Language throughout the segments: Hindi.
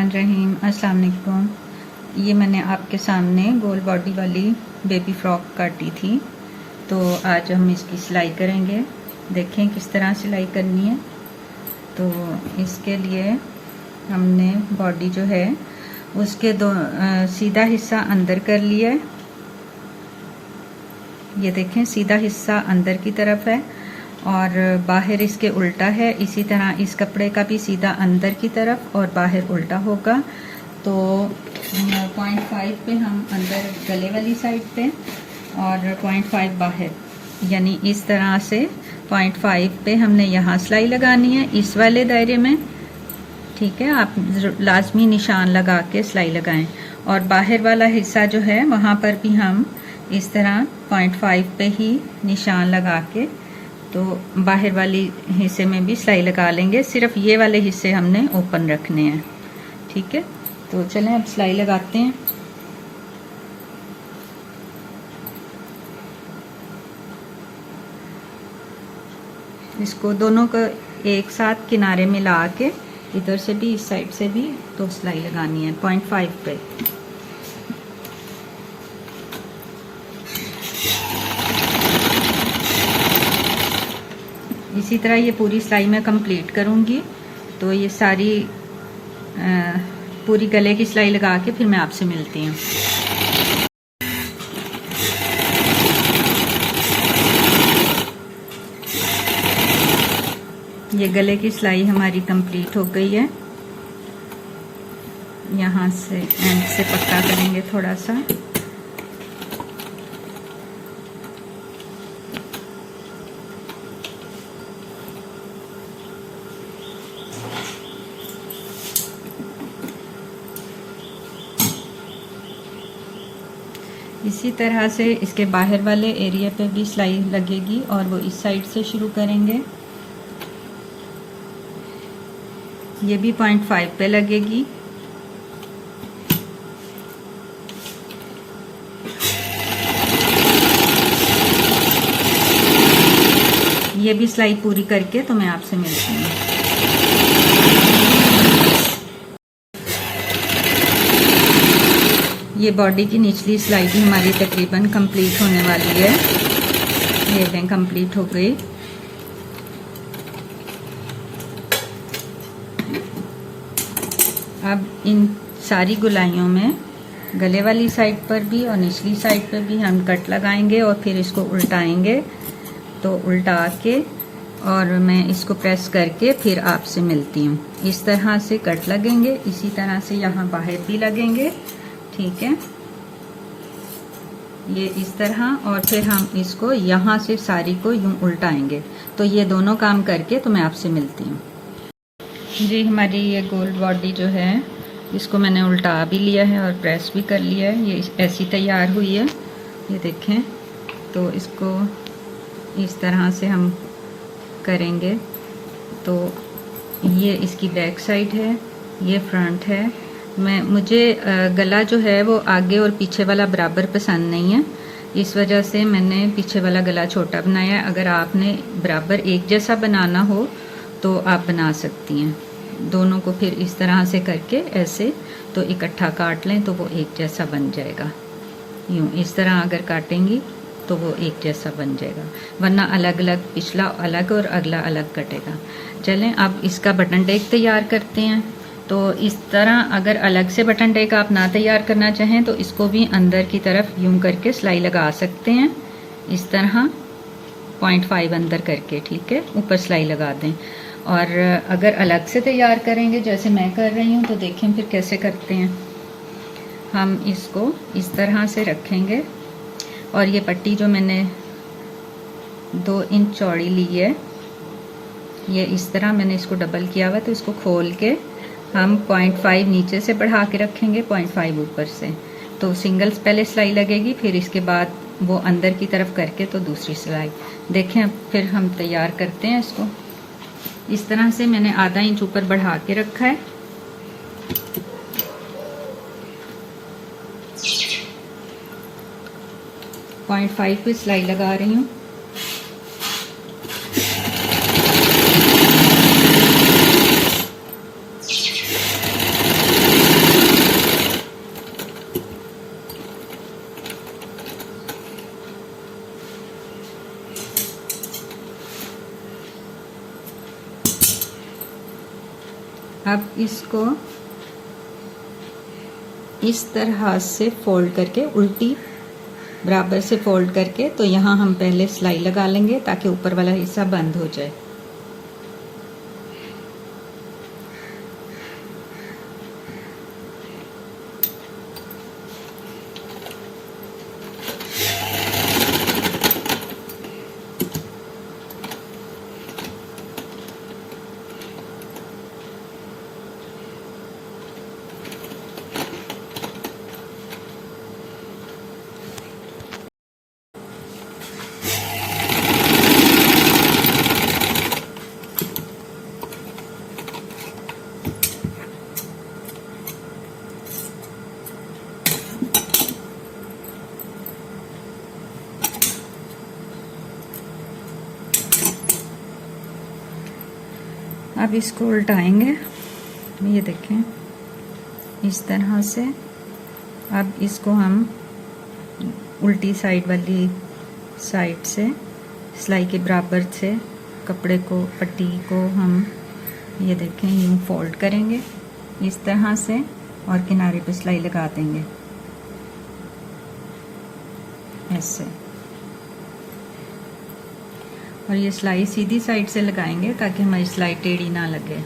बिस्मिल्लाहिर्रहमानिर्रहीम। अस्सलाम वालेकुम। ये मैंने आपके सामने गोल बॉडी वाली बेबी फ्रॉक काटी थी, तो आज हम इसकी सिलाई करेंगे। देखें किस तरह सिलाई करनी है। तो इसके लिए हमने बॉडी जो है उसके सीधा हिस्सा अंदर कर लिया है। ये देखें सीधा हिस्सा अंदर की तरफ है और बाहर इसके उल्टा है। इसी तरह इस कपड़े का भी सीधा अंदर की तरफ और बाहर उल्टा होगा। तो 0.5 पे हम अंदर गले वाली साइड पे और 0.5 बाहर, यानी इस तरह से 0.5 पे हमने यहाँ सिलाई लगानी है इस वाले दायरे में। ठीक है, आप लाजमी निशान लगा के सिलाई लगाएं। और बाहर वाला हिस्सा जो है वहाँ पर भी हम इस तरह 0.5 पे ही निशान लगा के तो बाहर वाली हिस्से में भी सिलाई लगा लेंगे। सिर्फ ये वाले हिस्से हमने ओपन रखने हैं। ठीक है, तो चलें अब सिलाई लगाते हैं। इसको दोनों को एक साथ किनारे मिला के इधर से भी इस साइड से भी तो सिलाई लगानी है 0.5 पे। इसी तरह ये पूरी सिलाई मैं कंप्लीट करूँगी। तो ये सारी पूरी गले की सिलाई लगा के फिर मैं आपसे मिलती हूँ। ये गले की सिलाई हमारी कंप्लीट हो गई है। यहाँ से एंड से पक्का करेंगे थोड़ा सा। इसी तरह से इसके बाहर वाले एरिया पे भी सिलाई लगेगी और वो इस साइड से शुरू करेंगे। ये भी 0.5 पे लगेगी। ये भी सिलाई पूरी करके तो मैं आपसे मिलती हूँ। ये बॉडी की निचली सिलाई भी हमारी तकरीबन कंप्लीट होने वाली है। ये दें कंप्लीट हो गई। अब इन सारी गुलाइयों में गले वाली साइड पर भी और निचली साइड पर भी हम कट लगाएंगे और फिर इसको उल्टाएंगे। तो उल्टा के और मैं इसको प्रेस करके फिर आपसे मिलती हूँ। इस तरह से कट लगेंगे, इसी तरह से यहाँ बाहर भी लगेंगे। ठीक है, ये इस तरह और फिर हम इसको यहाँ से सारी को यूं उल्टाएंगे। तो ये दोनों काम करके तो मैं आपसे मिलती हूँ। जी, हमारी ये गोल्ड बॉडी जो है इसको मैंने उल्टा भी लिया है और प्रेस भी कर लिया है। ये ऐसी तैयार हुई है, ये देखें। तो इसको इस तरह से हम करेंगे। तो ये इसकी बैक साइड है, ये फ्रंट है। मुझे गला जो है वो आगे और पीछे वाला बराबर पसंद नहीं है, इस वजह से मैंने पीछे वाला गला छोटा बनाया है। अगर आपने बराबर एक जैसा बनाना हो तो आप बना सकती हैं। दोनों को फिर इस तरह से करके ऐसे तो इकट्ठा काट लें तो वो एक जैसा बन जाएगा। यूँ इस तरह अगर काटेंगी तो वो एक जैसा बन जाएगा, वरना अलग अलग, पिछला अलग और अगला अलग कटेगा। चलें अब इसका बटन टेक तैयार करते हैं। तो इस तरह अगर अलग से बटन टेक आप ना तैयार करना चाहें तो इसको भी अंदर की तरफ यूं करके सिलाई लगा सकते हैं। इस तरह 0.5 अंदर करके, ठीक है, ऊपर सिलाई लगा दें। और अगर अलग से तैयार करेंगे जैसे मैं कर रही हूँ तो देखें फिर कैसे करते हैं। हम इसको इस तरह से रखेंगे और ये पट्टी जो मैंने 2 इंच चौड़ी ली है, ये इस तरह मैंने इसको डबल किया हुआ, तो इसको खोल के हम 0.5 नीचे से बढ़ा के रखेंगे, 0.5 ऊपर से। तो सिंगल पहले सिलाई लगेगी, फिर इसके बाद वो अंदर की तरफ करके तो दूसरी सिलाई। देखें अब फिर हम तैयार करते हैं इसको। इस तरह से मैंने आधा इंच ऊपर बढ़ा के रखा है। पॉइंट 5 पे सिलाई लगा रही हूँ। अब इसको इस तरह से फोल्ड करके, उल्टी बराबर से फोल्ड करके, तो यहाँ हम पहले सिलाई लगा लेंगे ताकि ऊपर वाला हिस्सा बंद हो जाए। अब इसको उल्टाएंगे, ये देखें इस तरह से। अब इसको हम उल्टी साइड वाली साइड से सिलाई के बराबर से कपड़े को, पट्टी को हम ये देखें यूँ फोल्ड करेंगे इस तरह से और किनारे पे सिलाई लगा देंगे ऐसे। और ये सिलाई सीधी साइड से लगाएंगे ताकि हमारी सिलाई टेढ़ी ना लगे।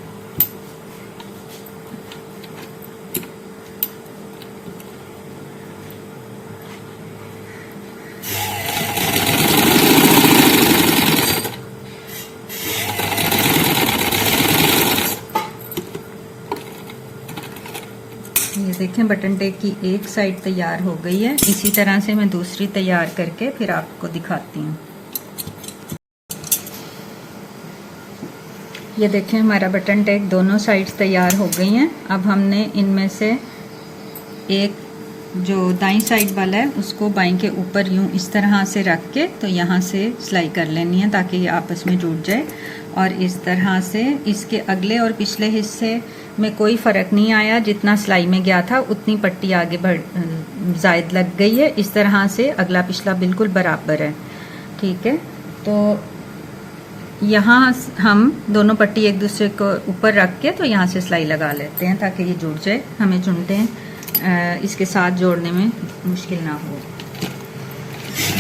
ये देखें बटन टेप की एक साइड तैयार हो गई है। इसी तरह से मैं दूसरी तैयार करके फिर आपको दिखाती हूँ। ये देखें हमारा बटन टैग दोनों साइड्स तैयार हो गई हैं। अब हमने इनमें से एक जो दाईं साइड वाला है उसको बाईं के ऊपर यूं इस तरह से रख के तो यहाँ से सिलाई कर लेनी है ताकि ये आपस में जुड़ जाए। और इस तरह से इसके अगले और पिछले हिस्से में कोई फ़र्क नहीं आया, जितना सिलाई में गया था उतनी पट्टी आगे ज़ायद लग गई है। इस तरह से अगला पिछला बिल्कुल बराबर है। ठीक है, तो यहाँ हम दोनों पट्टी एक दूसरे को ऊपर रख के तो यहाँ से सिलाई लगा लेते हैं ताकि ये जुड़ जाए, हमें चुनटें इसके साथ जोड़ने में मुश्किल ना हो।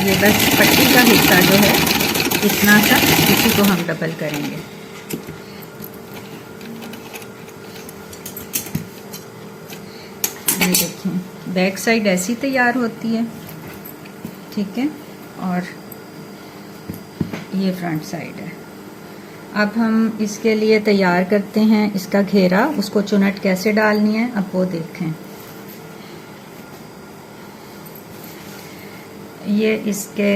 ये बस पट्टी का हिस्सा जो है इतना सा, इसी को हम डबल करेंगे। ये देखिए बैक साइड ऐसी तैयार होती है। ठीक है, और ये फ्रंट साइड है। अब हम इसके लिए तैयार करते हैं इसका घेरा। उसको चुनट कैसे डालनी है अब वो देखें। ये इसके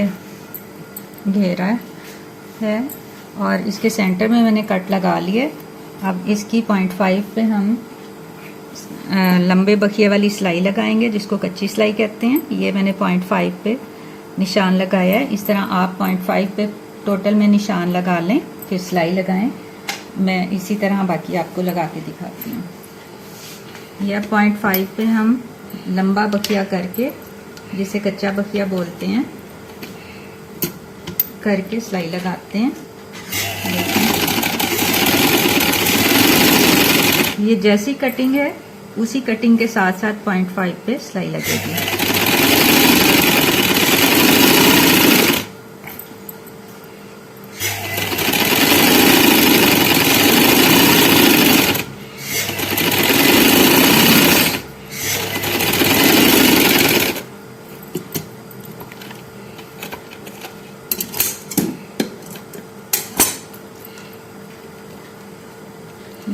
घेरा है और इसके सेंटर में मैंने कट लगा लिए। अब इसकी 0.5 पे हम लंबे बखिए वाली सिलाई लगाएंगे जिसको कच्ची सिलाई कहते हैं। ये मैंने 0.5 पे निशान लगाया है। इस तरह आप 0.5 पे टोटल में निशान लगा लें, फिर सिलाई लगाएं। मैं इसी तरह बाकी आपको लगा के दिखाती हूँ। यह 0.5 पे हम लंबा बखिया करके, जिसे कच्चा बखिया बोलते हैं, करके सिलाई लगाते हैं। ये जैसी कटिंग है उसी कटिंग के साथ साथ 0.5 पे सिलाई लगेगी।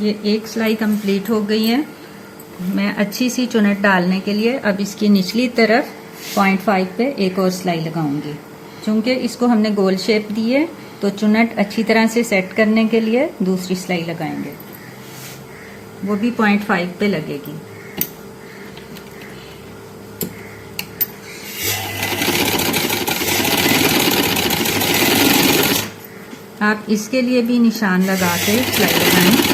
ये एक सिलाई कंप्लीट हो गई है। मैं अच्छी सी चुनट डालने के लिए अब इसकी निचली तरफ 0.5 पे एक और सिलाई लगाऊंगी। चूंकि इसको हमने गोल शेप दी है तो चुनट अच्छी तरह से सेट करने के लिए दूसरी सिलाई लगाएंगे, वो भी 0.5 पे लगेगी। आप इसके लिए भी निशान लगा के सिलाई लगाएं।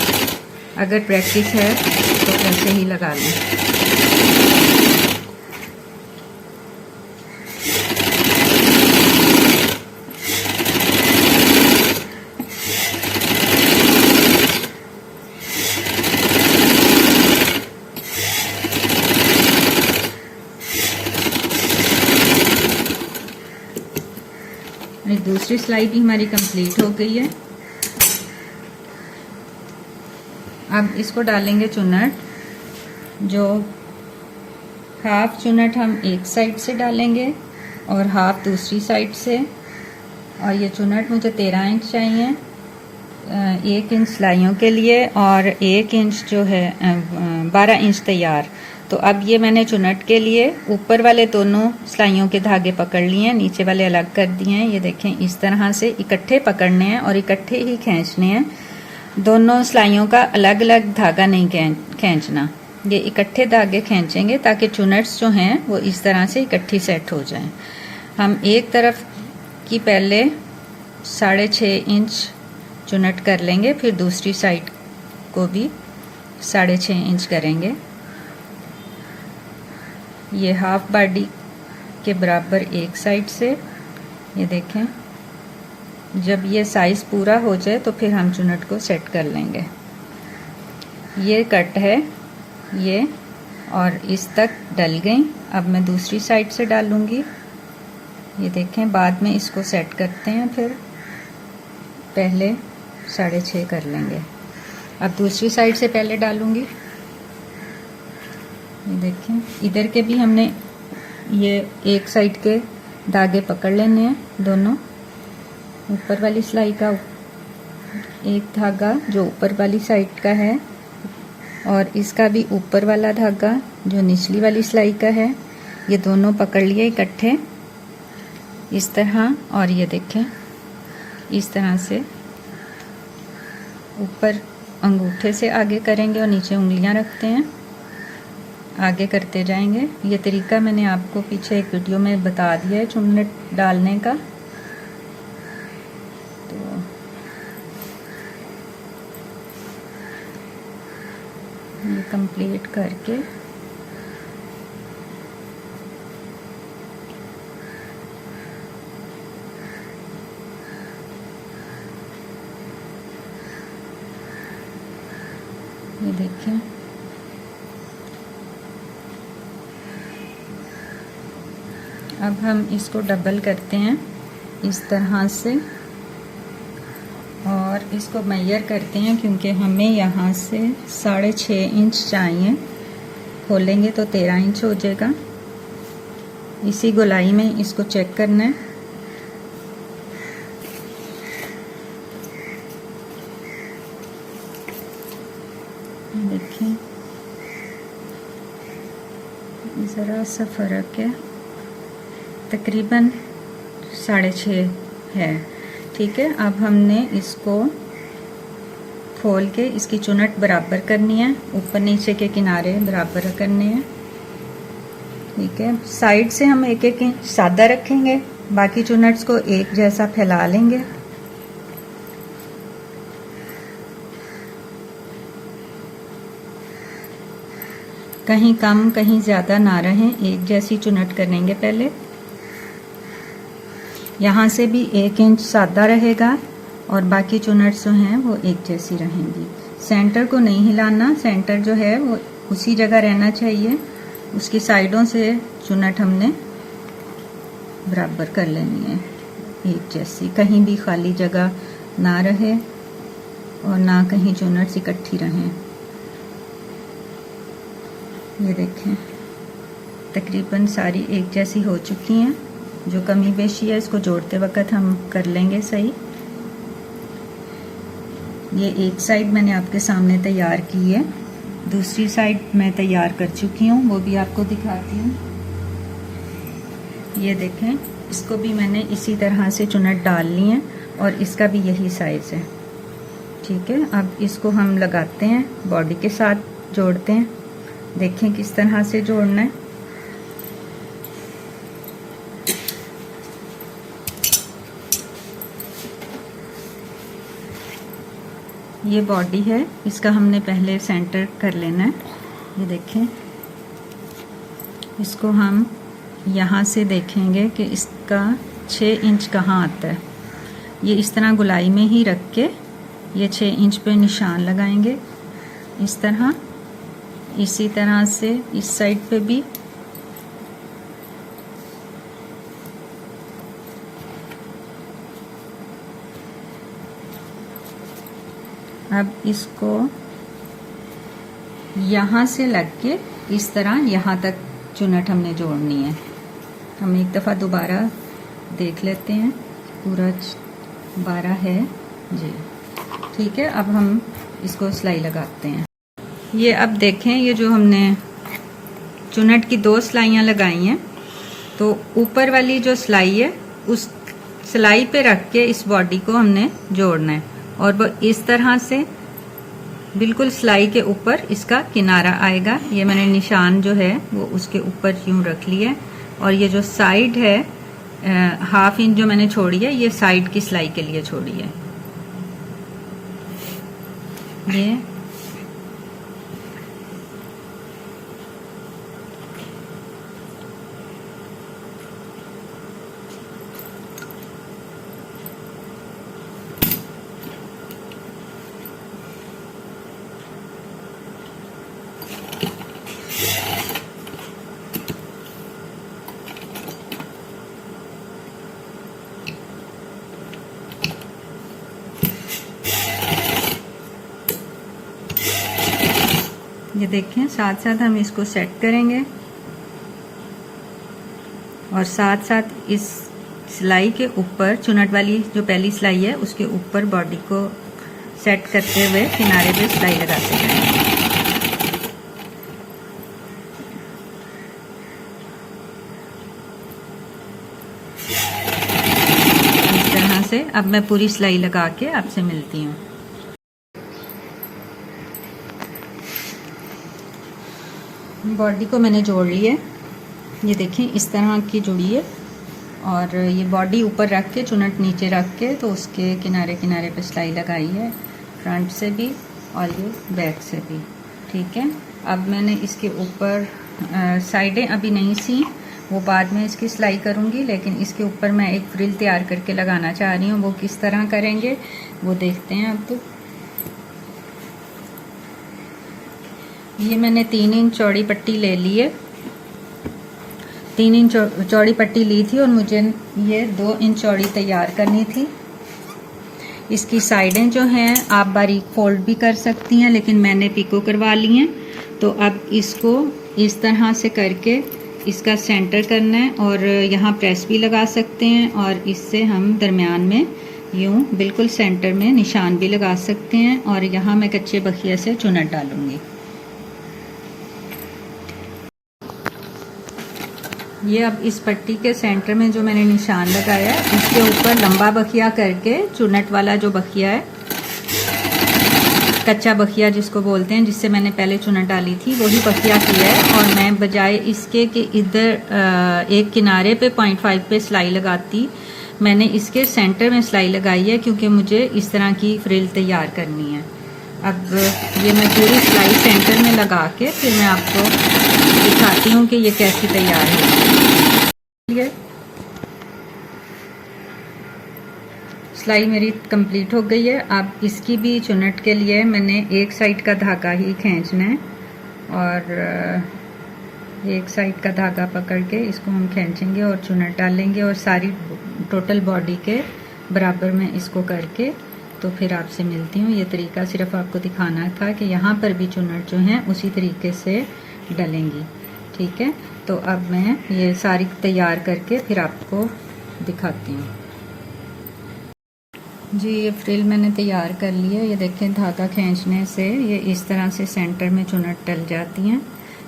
अगर प्रैक्टिस है तो ऐसे ही लगा लें। दूसरी सिलाई भी हमारी कंप्लीट हो गई है। अब इसको डालेंगे चुन्नट, जो हाफ चुन्नट हम एक साइड से डालेंगे और हाफ दूसरी साइड से। और ये चुन्नट मुझे 13 इंच चाहिए 1 इंच सिलाइयों के लिए, और 1 इंच जो है 12 इंच तैयार। तो अब ये मैंने चुन्नट के लिए ऊपर वाले दोनों सिलाइयों के धागे पकड़ लिए हैं, नीचे वाले अलग कर दिए हैं। ये देखें, इस तरह से इकट्ठे पकड़ने हैं और इकट्ठे ही खींचने हैं। दोनों सिलाइयों का अलग अलग धागा नहीं खींचना, ये इकट्ठे धागे खींचेंगे ताकि चुन्नट्स जो हैं वो इस तरह से इकट्ठी सेट हो जाएं। हम एक तरफ की पहले 6.5 इंच चुन्नट कर लेंगे, फिर दूसरी साइड को भी 6.5 इंच करेंगे। ये हाफ बॉडी के बराबर एक साइड से। ये देखें, जब ये साइज़ पूरा हो जाए तो फिर हम चुन्नट को सेट कर लेंगे। ये कट है ये, और इस तक डल गई। अब मैं दूसरी साइड से डालूंगी। ये देखें, बाद में इसको सेट करते हैं, फिर पहले 6.5 कर लेंगे। अब दूसरी साइड से पहले डालूंगी। ये देखें, इधर के भी हमने ये एक साइड के धागे पकड़ लेने हैं, दोनों। ऊपर वाली सिलाई का एक धागा जो ऊपर वाली साइड का है, और इसका भी ऊपर वाला धागा जो निचली वाली सिलाई का है, ये दोनों पकड़ लिए इकट्ठे इस तरह। और ये देखें, इस तरह से ऊपर अंगूठे से आगे करेंगे और नीचे उंगलियां रखते हैं, आगे करते जाएंगे। ये तरीका मैंने आपको पीछे एक वीडियो में बता दिया है चुन्नट डालने का। तो ये कंप्लीट करके ये देखिए, अब हम इसको डबल करते हैं इस तरह से, और इसको मेजर करते हैं क्योंकि हमें यहाँ से 6.5 इंच चाहिए। खोलेंगे तो 13 इंच हो जाएगा। इसी गोलाई में इसको चेक करना है। देखिए, ज़रा सा फ़र्क है, तकरीबन 6.5 है। ठीक है, अब हमने इसको खोल के इसकी चुन्नट बराबर करनी है, ऊपर नीचे के किनारे बराबर करने हैं। ठीक है, साइड से हम 1-1 इंच सादा रखेंगे, बाकी चुन्नट्स को एक जैसा फैला लेंगे। कहीं कम कहीं ज़्यादा ना रहें, एक जैसी चुन्नट करेंगे पहले। यहाँ से भी 1 इंच सादा रहेगा और बाकी चुन्नट्स जो हैं वो एक जैसी रहेंगी। सेंटर को नहीं हिलाना, सेंटर जो है वो उसी जगह रहना चाहिए। उसकी साइडों से चुन्नट हमने बराबर कर लेनी है, एक जैसी, कहीं भी खाली जगह ना रहे और ना कहीं चुन्नट्स इकट्ठी रहें। ये देखें, तकरीबन सारी एक जैसी हो चुकी हैं। जो कमी बेशी है इसको जोड़ते वक्त हम कर लेंगे सही। ये एक साइड मैंने आपके सामने तैयार की है, दूसरी साइड मैं तैयार कर चुकी हूँ, वो भी आपको दिखाती हूँ। ये देखें, इसको भी मैंने इसी तरह से चुन्नट डाल ली है और इसका भी यही साइज़ है। ठीक है, अब इसको हम लगाते हैं, बॉडी के साथ जोड़ते हैं। देखें किस तरह से जोड़ना है। ये बॉडी है, इसका हमने पहले सेंटर कर लेना है। ये देखें, इसको हम यहाँ से देखेंगे कि इसका 6 इंच कहाँ आता है। ये इस तरह गुलाई में ही रख के ये 6 इंच पे निशान लगाएंगे इस तरह। इसी तरह से इस साइड पे भी अब इसको यहाँ से लग के इस तरह यहाँ तक चुनट हमने जोड़नी है। हम एक दफ़ा दोबारा देख लेते हैं, पूरा 12 है जी। ठीक है, अब हम इसको सिलाई लगाते हैं। ये अब देखें, ये जो हमने चुनट की 2 सिलाइयाँ लगाई हैं, तो ऊपर वाली जो सिलाई है उस सिलाई पे रख के इस बॉडी को हमने जोड़ना है, और वो इस तरह से बिल्कुल सिलाई के ऊपर इसका किनारा आएगा। ये मैंने निशान जो है वो उसके ऊपर यूं रख लिया है, और ये जो साइड है 1/2 इंच जो मैंने छोड़ी है, ये साइड की सिलाई के लिए छोड़ी है। ये देखें, साथ साथ हम इसको सेट करेंगे, और साथ साथ इस सिलाई के ऊपर चुनट वाली जो पहली सिलाई है उसके ऊपर बॉडी को सेट करते हुए किनारे पे सिलाई लगाते हैं। इस तरह से अब मैं पूरी सिलाई लगा के आपसे मिलती हूँ। बॉडी को मैंने जोड़ ली है, ये देखें इस तरह की जुड़ी है, और ये बॉडी ऊपर रख के चुनट नीचे रख के तो उसके किनारे किनारे पे सिलाई लगाई है, फ्रंट से भी और ये बैक से भी। ठीक है, अब मैंने इसके ऊपर साइडें अभी नहीं सी, वो बाद में इसकी सिलाई करूँगी, लेकिन इसके ऊपर मैं एक फ्रिल तैयार करके लगाना चाह रही हूँ। वो किस तरह करेंगे वो देखते हैं। अब तो ये मैंने 3 इंच चौड़ी पट्टी ले ली है, 3 इंच चौड़ी पट्टी ली थी, और मुझे ये 2 इंच चौड़ी तैयार करनी थी। इसकी साइडें जो हैं आप बारीक फोल्ड भी कर सकती हैं, लेकिन मैंने पिको करवा ली हैं। तो अब इसको इस तरह से करके इसका सेंटर करना है, और यहाँ प्रेस भी लगा सकते हैं, और इससे हम दरमियान में यूँ बिल्कुल सेंटर में निशान भी लगा सकते हैं, और यहाँ मैं कच्चे बखिया से चुनट डालूँगी। ये अब इस पट्टी के सेंटर में जो मैंने निशान लगाया है, इसके ऊपर लंबा बखिया करके चुनट वाला जो बखिया है, कच्चा बखिया जिसको बोलते हैं, जिससे मैंने पहले चुनट डाली थी, वही बखिया किया है। और मैं बजाय इसके कि इधर एक किनारे पे 0.5 पे सिलाई लगाती, मैंने इसके सेंटर में सिलाई लगाई है, क्योंकि मुझे इस तरह की फ्रिल तैयार करनी है। अब ये मैं पूरी सिलाई सेंटर में लगा के फिर मैं आपको दिखाती हूँ कि ये कैसी तैयार है। सिलाई मेरी कंप्लीट हो गई है। अब इसकी भी चुनट के लिए मैंने एक साइड का धागा ही खींचना है, और एक साइड का धागा पकड़ के इसको हम खींचेंगे और चुनट डालेंगे, और सारी टोटल बॉडी के बराबर में इसको करके तो फिर आपसे मिलती हूँ। ये तरीका सिर्फ आपको दिखाना था कि यहाँ पर भी चुनट जो है उसी तरीके से डलेंगी। ठीक है, तो अब मैं ये सारी तैयार करके फिर आपको दिखाती हूँ। जी, ये फ्रिल मैंने तैयार कर ली है। ये देखें, धागा खींचने से ये इस तरह से सेंटर में चुनट डल जाती हैं।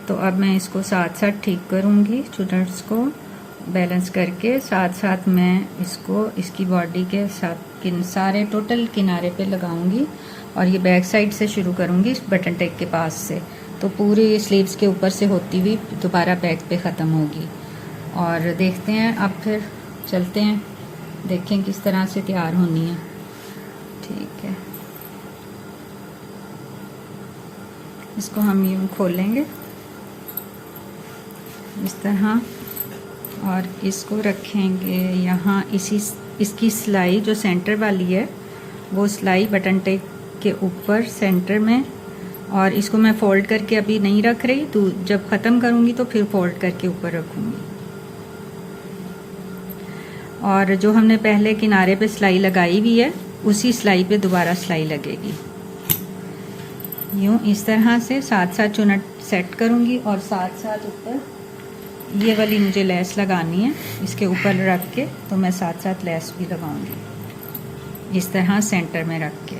तो अब मैं इसको साथ साथ ठीक करूँगी, चुनट्स को बैलेंस करके साथ साथ मैं इसको इसकी बॉडी के साथ सारे टोटल किनारे पे लगाऊंगी, और ये बैक साइड से शुरू करूँगी बटन टेक के पास से, तो पूरी स्लीव्स के ऊपर से होती हुई दोबारा बैक पे ख़त्म होगी। और देखते हैं, अब फिर चलते हैं, देखें किस तरह से तैयार होनी है। ठीक है, इसको हम यूँ खोलेंगे इस तरह, और इसको रखेंगे यहाँ। इसकी सिलाई जो सेंटर वाली है वो सिलाई बटन टेक के ऊपर सेंटर में, और इसको मैं फोल्ड करके अभी नहीं रख रही, तो जब ख़त्म करूँगी तो फिर फोल्ड करके ऊपर रखूँगी। और जो हमने पहले किनारे पे सिलाई लगाई हुई है उसी सिलाई पे दोबारा सिलाई लगेगी। यूँ इस तरह से साथ साथ चुनट सेट करूँगी और साथ साथ ऊपर ये वाली मुझे लेस लगानी है, इसके ऊपर रख के तो मैं साथ साथ लेस भी लगाऊंगी इस तरह सेंटर में रख के।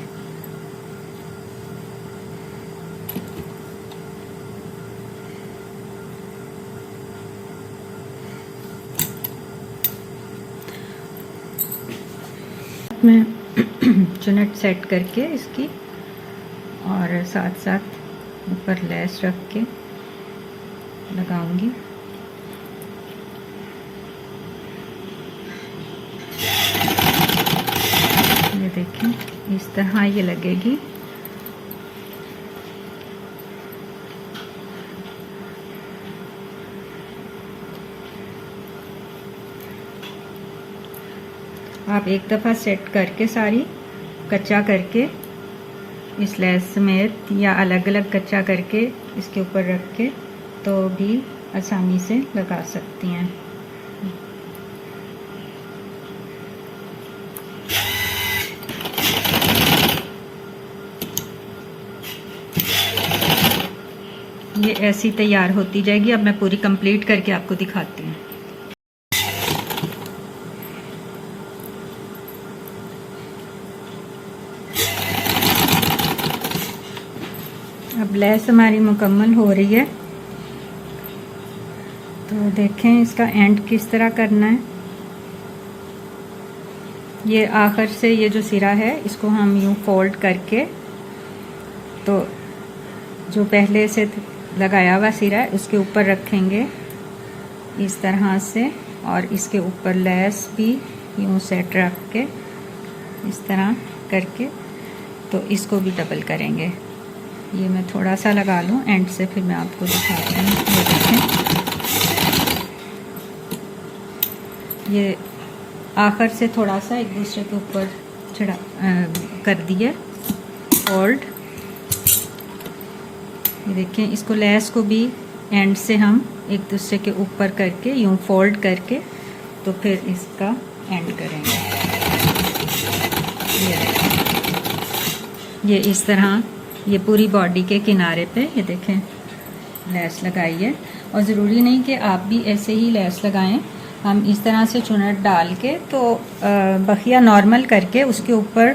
मैं चुनट सेट करके इसकी और साथ साथ ऊपर लेस रख के लगाऊंगी। ये देखें इस तरह ये लगेगी। आप एक दफ़ा सेट करके सारी कच्चा करके इस लेस समेत या अलग अलग कच्चा करके इसके ऊपर रख के तो भी आसानी से लगा सकती हैं। ये ऐसी तैयार होती जाएगी। अब मैं पूरी कंप्लीट करके आपको दिखाती हूँ। अब लेस हमारी मुकम्मल हो रही है, तो देखें इसका एंड किस तरह करना है। ये आखिर से ये जो सिरा है इसको हम यूँ फोल्ड करके तो जो पहले से लगाया हुआ सिरा है उसके ऊपर रखेंगे इस तरह से, और इसके ऊपर लेस भी यूँ सेट रख के इस तरह करके तो इसको भी डबल करेंगे। ये मैं थोड़ा सा लगा लूँ एंड से, फिर मैं आपको दिखाती हूँ। ये देखें, ये आखिर से थोड़ा सा एक दूसरे के ऊपर चढ़ा कर दिए फोल्ड। ये देखें, इसको लेस को भी एंड से हम एक दूसरे के ऊपर करके यूँ फोल्ड करके तो फिर इसका एंड करेंगे। ये इस तरह ये पूरी बॉडी के किनारे पे ये देखें लेस लगाई है। और ज़रूरी नहीं कि आप भी ऐसे ही लेस लगाएं। हम इस तरह से चुनट डाल के तो बखिया नॉर्मल करके उसके ऊपर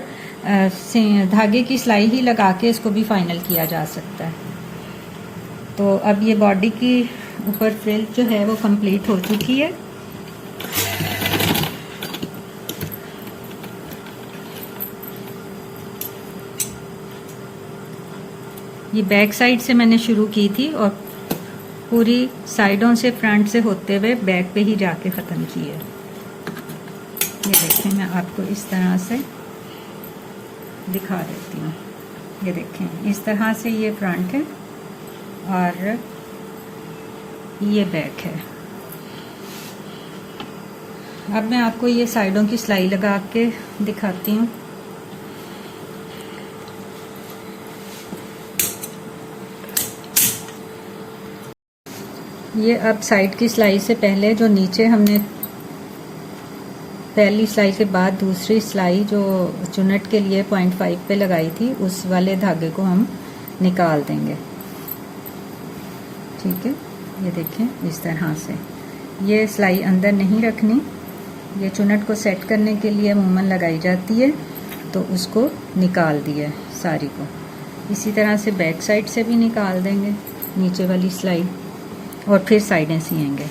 धागे की सिलाई ही लगा के इसको भी फाइनल किया जा सकता है। तो अब ये बॉडी की ऊपर फ्रिल जो है वो कंप्लीट हो चुकी है। ये बैक साइड से मैंने शुरू की थी और पूरी साइडों से फ्रंट से होते हुए बैक पे ही जाके ख़त्म की है। ये देखें, मैं आपको इस तरह से दिखा देती हूँ। ये देखें, इस तरह से ये फ्रंट है और ये बैक है। अब मैं आपको ये साइडों की सिलाई लगा के दिखाती हूँ। ये अब साइड की सिलाई से पहले जो नीचे हमने पहली सिलाई के बाद दूसरी सिलाई जो चुनट के लिए 0.5 पे लगाई थी उस वाले धागे को हम निकाल देंगे। ठीक है, ये देखें इस तरह से। ये सिलाई अंदर नहीं रखनी, ये चुनट को सेट करने के लिए अमूमन लगाई जाती है, तो उसको निकाल दिए सारी को। इसी तरह से बैक साइड से भी निकाल देंगे नीचे वाली सिलाई और फिर साइडें सिएंगे।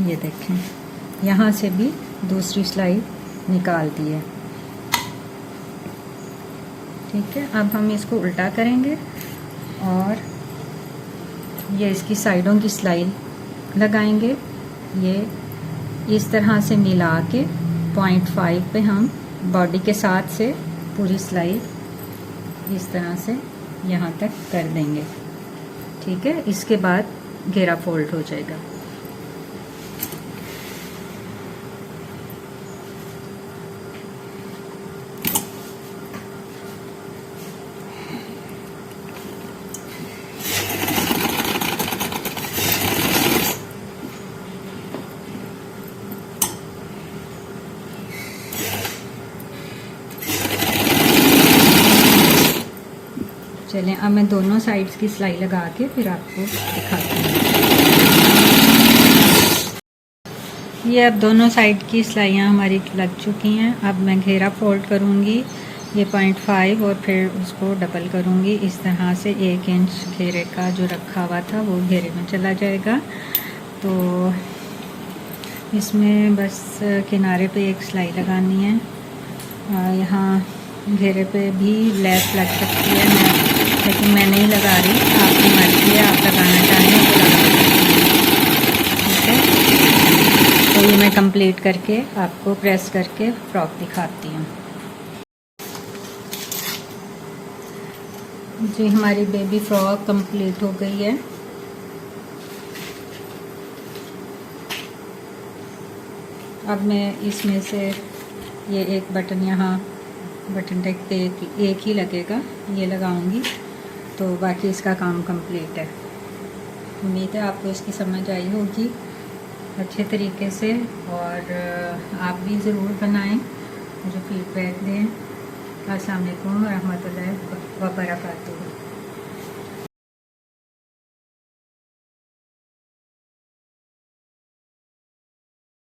ये देखें, यहाँ से भी दूसरी सिलाई निकाल दी है। ठीक है, अब हम इसको उल्टा करेंगे और ये इसकी साइडों की सिलाई लगाएंगे। ये इस तरह से मिला के 0.5 पे हम बॉडी के साथ से पूरी सिलाई इस तरह से यहाँ तक कर देंगे। ठीक है, इसके बाद घेरा फोल्ड हो जाएगा। चलें अब मैं दोनों साइड्स की सिलाई लगा के फिर आपको दिखाती हूँ। ये अब दोनों साइड की सिलाइयाँ हमारी लग चुकी हैं। अब मैं घेरा फोल्ड करूँगी ये 0.5 और फिर उसको डबल करूँगी। इस तरह से 1 इंच घेरे का जो रखा हुआ था वो घेरे में चला जाएगा। तो इसमें बस किनारे पे एक सिलाई लगानी है। यहाँ घेरे पे भी लेस लग सकती है लेकिन मैं नहीं लगा रही, आपकी मर्ज़ी है, आप लगाना चाहें तो लगा सकते हैं। ठीक है, तो ये मैं कंप्लीट करके आपको प्रेस करके फ्रॉक दिखाती हूँ। जी हमारी बेबी फ्रॉक कंप्लीट हो गई है। अब मैं इसमें से ये एक बटन यहाँ बटन टेक पे एक ही लगेगा, ये लगाऊंगी तो बाकी इसका काम कंप्लीट है। उम्मीद है आपको इसकी समझ आई होगी अच्छे तरीके से, और आप भी ज़रूर बनाएं, मुझे फीडबैक दें। अस्सलाम वालेकुम रहमतुल्लाहि व बरकातुहू।